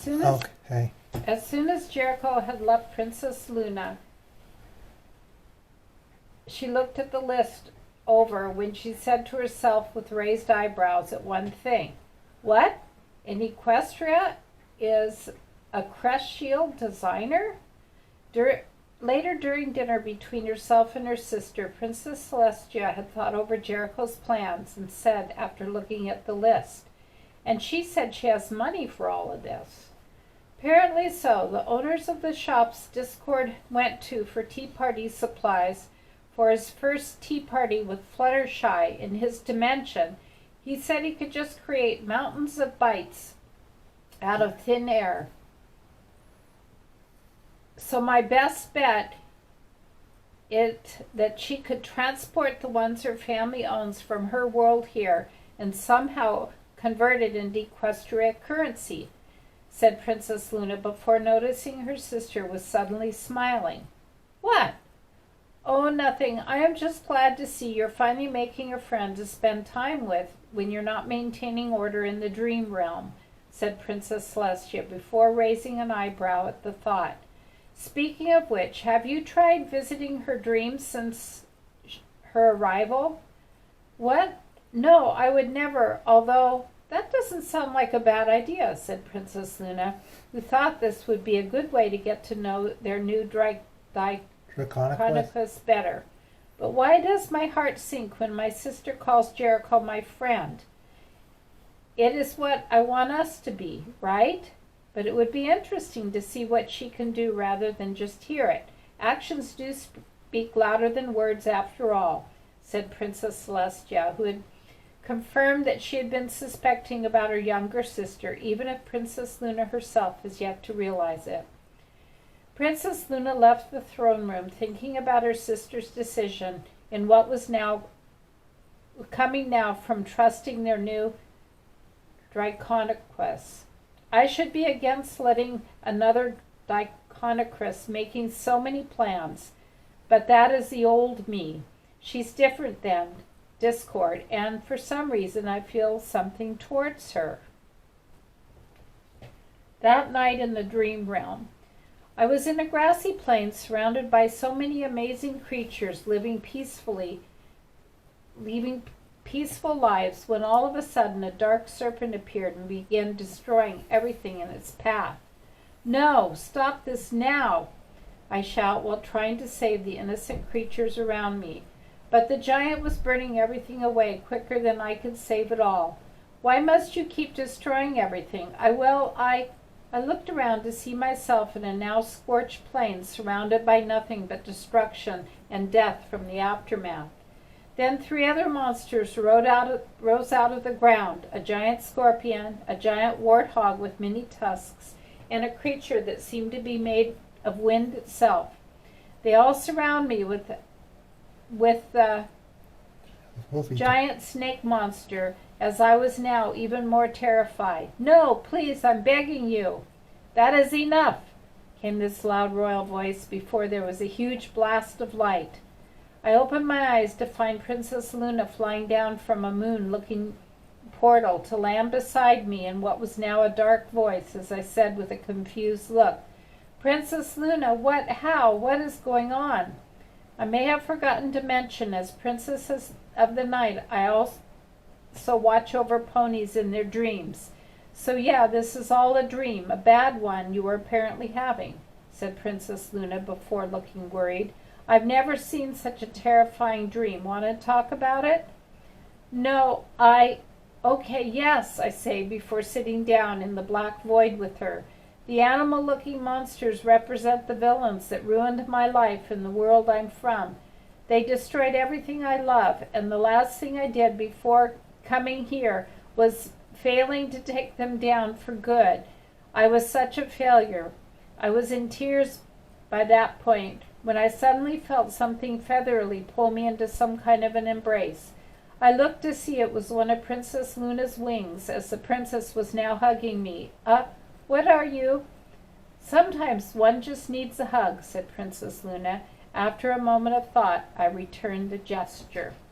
Okay. As soon as Jericho had left Princess Luna, she looked at the list over when she said to herself with raised eyebrows at one thing. What? An Equestria is a crest shield designer? Later during dinner between herself and her sister, Princess Celestia had thought over Jericho's plans and said, after looking at the list, and she said she has money for all of this. Apparently so. The owners of the shops Discord went to for tea party supplies for his first tea party with Fluttershy in his dimension, he said he could just create mountains of bites out of thin air. So my best bet is that she could transport the ones her family owns from her world here and somehow convert it into Equestria currency, said Princess Luna before noticing her sister was suddenly smiling. What? Oh, nothing. I am just glad to see you're finally making a friend to spend time with when you're not maintaining order in the dream realm, said Princess Celestia before raising an eyebrow at the thought. Speaking of which, have you tried visiting her dreams since her arrival? What? No, I would never, although that doesn't sound like a bad idea, said Princess Luna, who thought this would be a good way to get to know their new Draconicus better. But why does my heart sink when my sister calls Jericho my friend? It is what I want us to be, right? But it would be interesting to see what she can do rather than just hear it. Actions do speak louder than words after all, said Princess Celestia, who had confirmed that she had been suspecting about her younger sister, even if Princess Luna herself has yet to realize it. Princess Luna left the throne room thinking about her sister's decision in what was coming now from trusting their new Draconicus. I should be against letting another Draconicus making so many plans, but that is the old me. She's different than Discord, and for some reason I feel something towards her. That night in the dream realm, I was in a grassy plain surrounded by so many amazing creatures living peaceful lives when all of a sudden a dark serpent appeared and began destroying everything in its path. No, stop this now, I shout while trying to save the innocent creatures around me. But the giant was burning everything away quicker than I could save it all. Why must you keep destroying everything? I looked around to see myself in a now scorched plain surrounded by nothing but destruction and death from the aftermath. Then 3 other monsters rose out of the ground, a giant scorpion, a giant warthog with many tusks, and a creature that seemed to be made of wind itself. They all surround me with the giant snake monster, as I was now even more terrified. No, please, I'm begging you. That is enough, came this loud royal voice before there was a huge blast of light. I opened my eyes to find Princess Luna flying down from a moon-looking portal to land beside me in what was now a dark voice as I said with a confused look, Princess Luna, what is going on? I may have forgotten to mention, as Princess of the Night, I also watch over ponies in their dreams. So yeah, this is all a dream, a bad one you are apparently having, said Princess Luna before looking worried. I've never seen such a terrifying dream. Want to talk about it? No, okay, yes, I say before sitting down in the black void with her. The animal-looking monsters represent the villains that ruined my life and the world I'm from. They destroyed everything I love, and the last thing I did before coming here was failing to take them down for good. I was such a failure. I was in tears by that point, when I suddenly felt something feathery pull me into some kind of an embrace. I looked to see it was one of Princess Luna's wings, as the princess was now hugging me. What are you? Sometimes one just needs a hug, said Princess Luna. After a moment of thought, I returned the gesture.